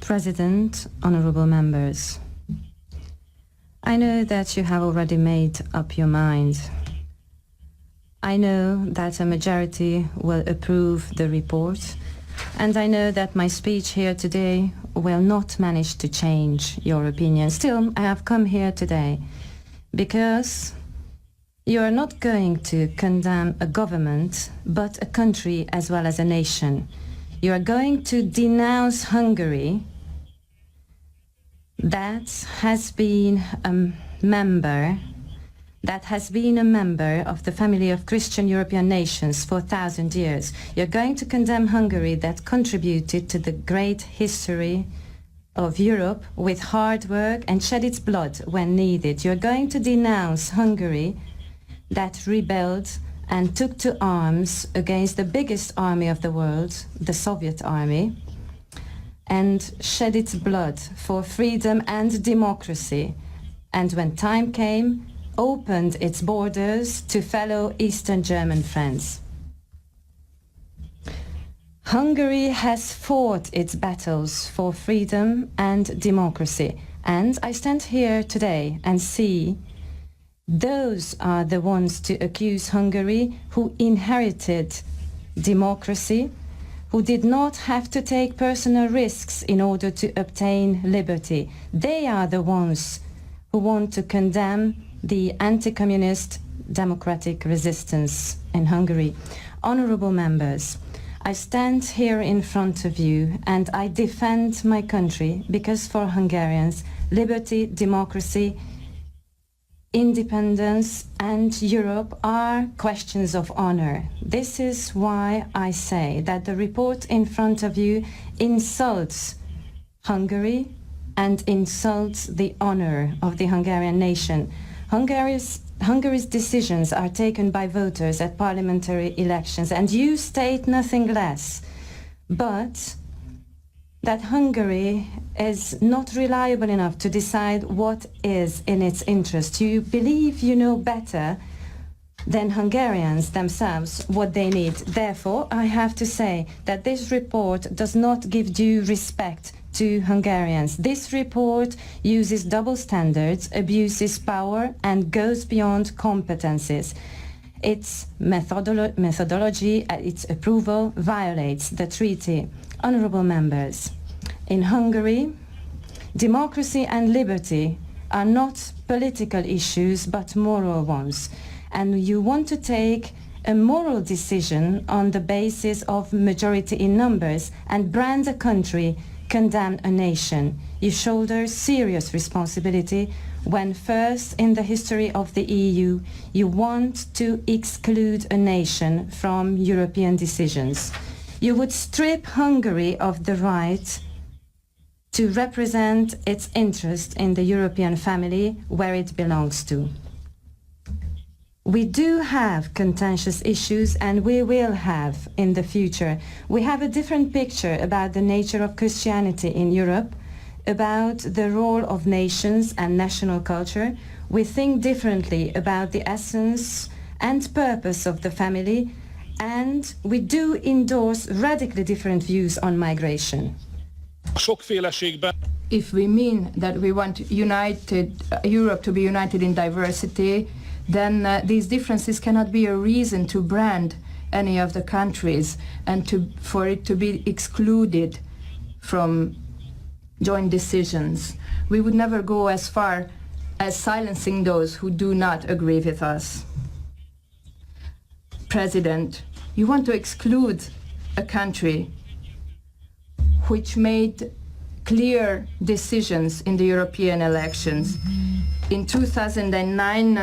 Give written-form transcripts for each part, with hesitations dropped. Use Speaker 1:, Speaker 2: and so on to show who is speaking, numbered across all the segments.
Speaker 1: President, honorable members, I know that you have already made up your mind. I know that a majority will approve the report, and I know that my speech here today will not manage to change your opinion. Still, I have come here today because you are not going to condemn a government, but a country as well as a nation. You are going to denounce Hungary that has been a member of the family of Christian European nations for 1,000 years. You're going to condemn Hungary that contributed to the great history of Europe with hard work and shed its blood when needed. You're going to denounce Hungary that rebelled and took to arms against the biggest army of the world, the Soviet army, and shed its blood for freedom and democracy. And when time came, opened its borders to fellow Eastern German friends. Hungary has fought its battles for freedom and democracy, and I stand here today and see those are the ones to accuse Hungary who inherited democracy, who did not have to take personal risks in order to obtain liberty. They are the ones who want to condemn the anti-communist democratic resistance in Hungary. Honorable members, I stand here in front of you and I defend my country because for Hungarians, liberty, democracy, independence and Europe are questions of honor. This is why I say that the report in front of you insults Hungary and insults the honor of the Hungarian nation. Hungary's decisions are taken by voters at parliamentary elections, and you state nothing less, but that Hungary is not reliable enough to decide what is in its interest. You believe you know better than Hungarians themselves what they need. Therefore, I have to say that this report does not give due respect to Hungarians. This report uses double standards, abuses power, and goes beyond competences. Its methodology, its approval, violates the treaty. Honorable members, in Hungary, democracy and liberty are not political issues but moral ones. And you want to take a moral decision on the basis of majority in numbers and brand a country, condemn a nation. You shoulder serious responsibility when first in the history of the EU you want to exclude a nation from European decisions. You would strip Hungary of the right to represent its interest in the European family where it belongs to. We do have contentious issues and we will have in the future. We have a different picture about the nature of Christianity in Europe, about the role of nations and national culture. We think differently about the essence and purpose of the family, and we do endorse radically different views on migration.
Speaker 2: If we mean that we want Europe to be united in diversity, then these differences cannot be a reason to brand any of the countries and for it to be excluded from joint decisions. We would never go as far as silencing those who do not agree with us. President, you want to exclude a country which made clear decisions in the European elections. In 2009,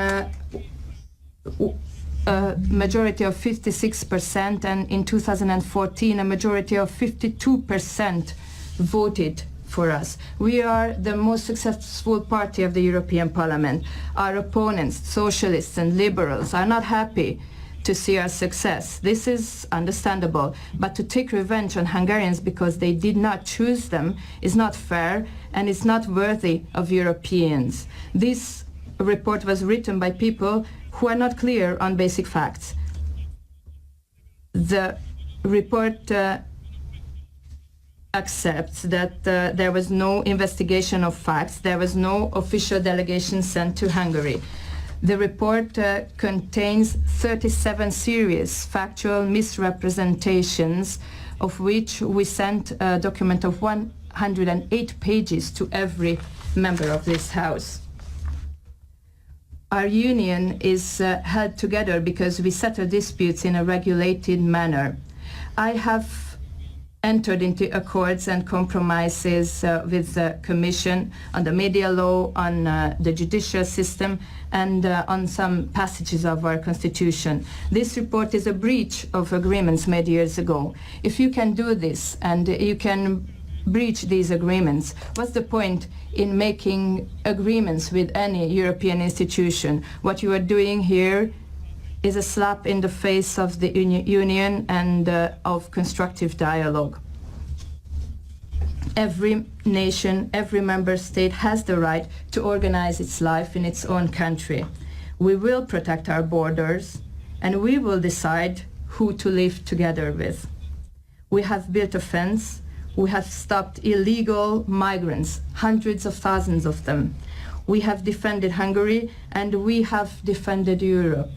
Speaker 2: a majority of 56%, and in 2014, a majority of 52% voted for us. We are the most successful party of the European Parliament. Our opponents, socialists and liberals, are not happy to see our success. This is understandable, but to take revenge on Hungarians because they did not choose them is not fair and it's not worthy of Europeans. This report was written by people who are not clear on basic facts. The report accepts that there was no investigation of facts, there was no official delegation sent to Hungary. The report contains 37 serious factual misrepresentations, of which we sent a document of 108 pages to every member of this House. Our union is held together because we settle disputes in a regulated manner. I have entered into accords and compromises with the Commission on the media law, on the judicial system, and on some passages of our Constitution. This report is a breach of agreements made years ago. If you can do this and you can breach these agreements, what's the point in making agreements with any European institution? What you are doing here is a slap in the face of the Union and of constructive dialogue. Every nation, every member state has the right to organize its life in its own country. We will protect our borders and we will decide who to live together with. We have built a fence, we have stopped illegal migrants, hundreds of thousands of them. We have defended Hungary and we have defended Europe.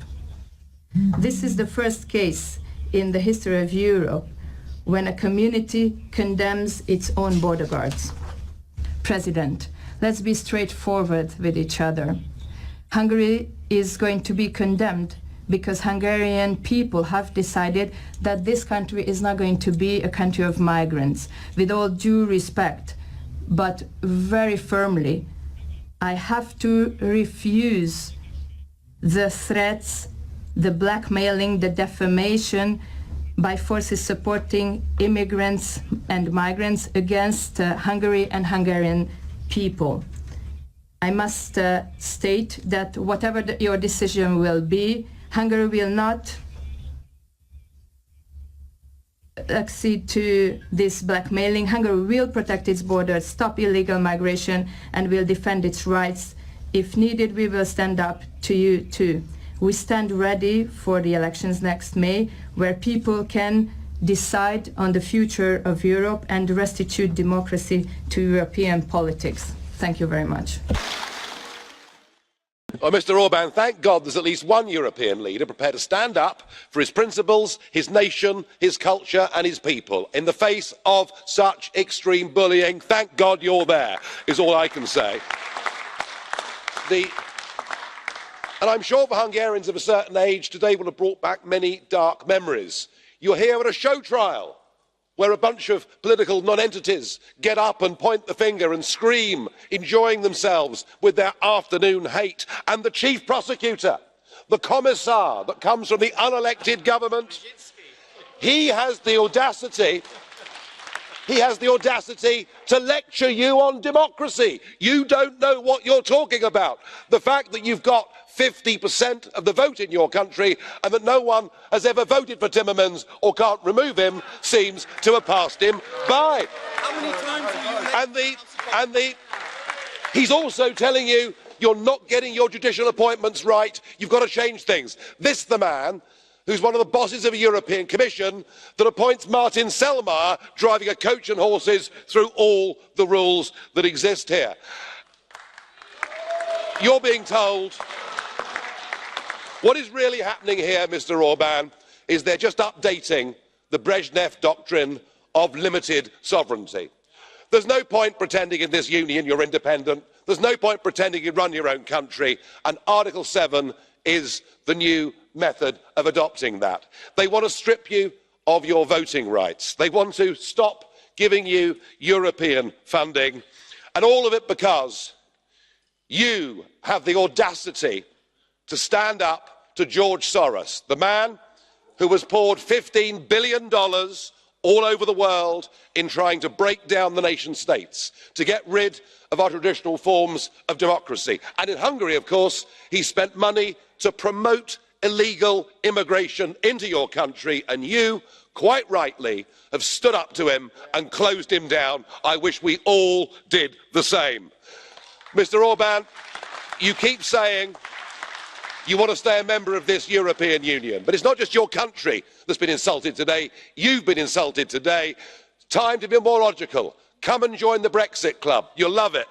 Speaker 2: This is the first case in the history of Europe when a community condemns its own border guards. President, let's be straightforward with each other. Hungary is going to be condemned because Hungarian people have decided that this country is not going to be a country of migrants. With all due respect, but very firmly, I have to refuse the threats, the blackmailing, the defamation by forces supporting immigrants and migrants against Hungary and Hungarian people. I must state that whatever your decision will be, Hungary will not accede to this blackmailing. Hungary will protect its borders, stop illegal migration, and will defend its rights. If needed, we will stand up to you too. We stand ready for the elections next May, where people can decide on the future of Europe and restitute democracy to European politics. Thank you very much.
Speaker 3: Well, Mr. Orban, thank God there's at least one European leader prepared to stand up for his principles, his nation, his culture and his people in the face of such extreme bullying. Thank God you're there, is all I can say. And I'm sure for Hungarians of a certain age, today will have brought back many dark memories. You're here at a show trial where a bunch of political nonentities get up and point the finger and scream, enjoying themselves with their afternoon hate. And the chief prosecutor, the commissar that comes from the unelected government, he has the audacity to lecture you on democracy. You don't know what you're talking about. The fact that you've got 50% of the vote in your country and that no one has ever voted for Timmermans or can't remove him seems to have passed him by.
Speaker 4: How many times have you
Speaker 3: he's also telling you you're not getting your judicial appointments right, you've got to change things. This the man who's one of the bosses of a European Commission that appoints Martin Selmayr driving a coach and horses through all the rules that exist here. You're being told what is really happening here, Mr. Orban, is they're just updating the Brezhnev doctrine of limited sovereignty. There's no point pretending in this union you're independent. There's no point pretending you run your own country. And Article 7 is the new method of adopting that. They want to strip you of your voting rights. They want to stop giving you European funding. And all of it because you have the audacity to stand up to George Soros, the man who has poured $15 billion all over the world in trying to break down the nation states, to get rid of our traditional forms of democracy. And in Hungary, of course, he spent money to promote illegal immigration into your country, and you, quite rightly, have stood up to him and closed him down. I wish we all did the same. Mr. Orban, you keep saying you want to stay a member of this European Union, but it's not just your country that's been insulted today. You've been insulted today. Time to be more logical. Come and join the Brexit club. You'll love it.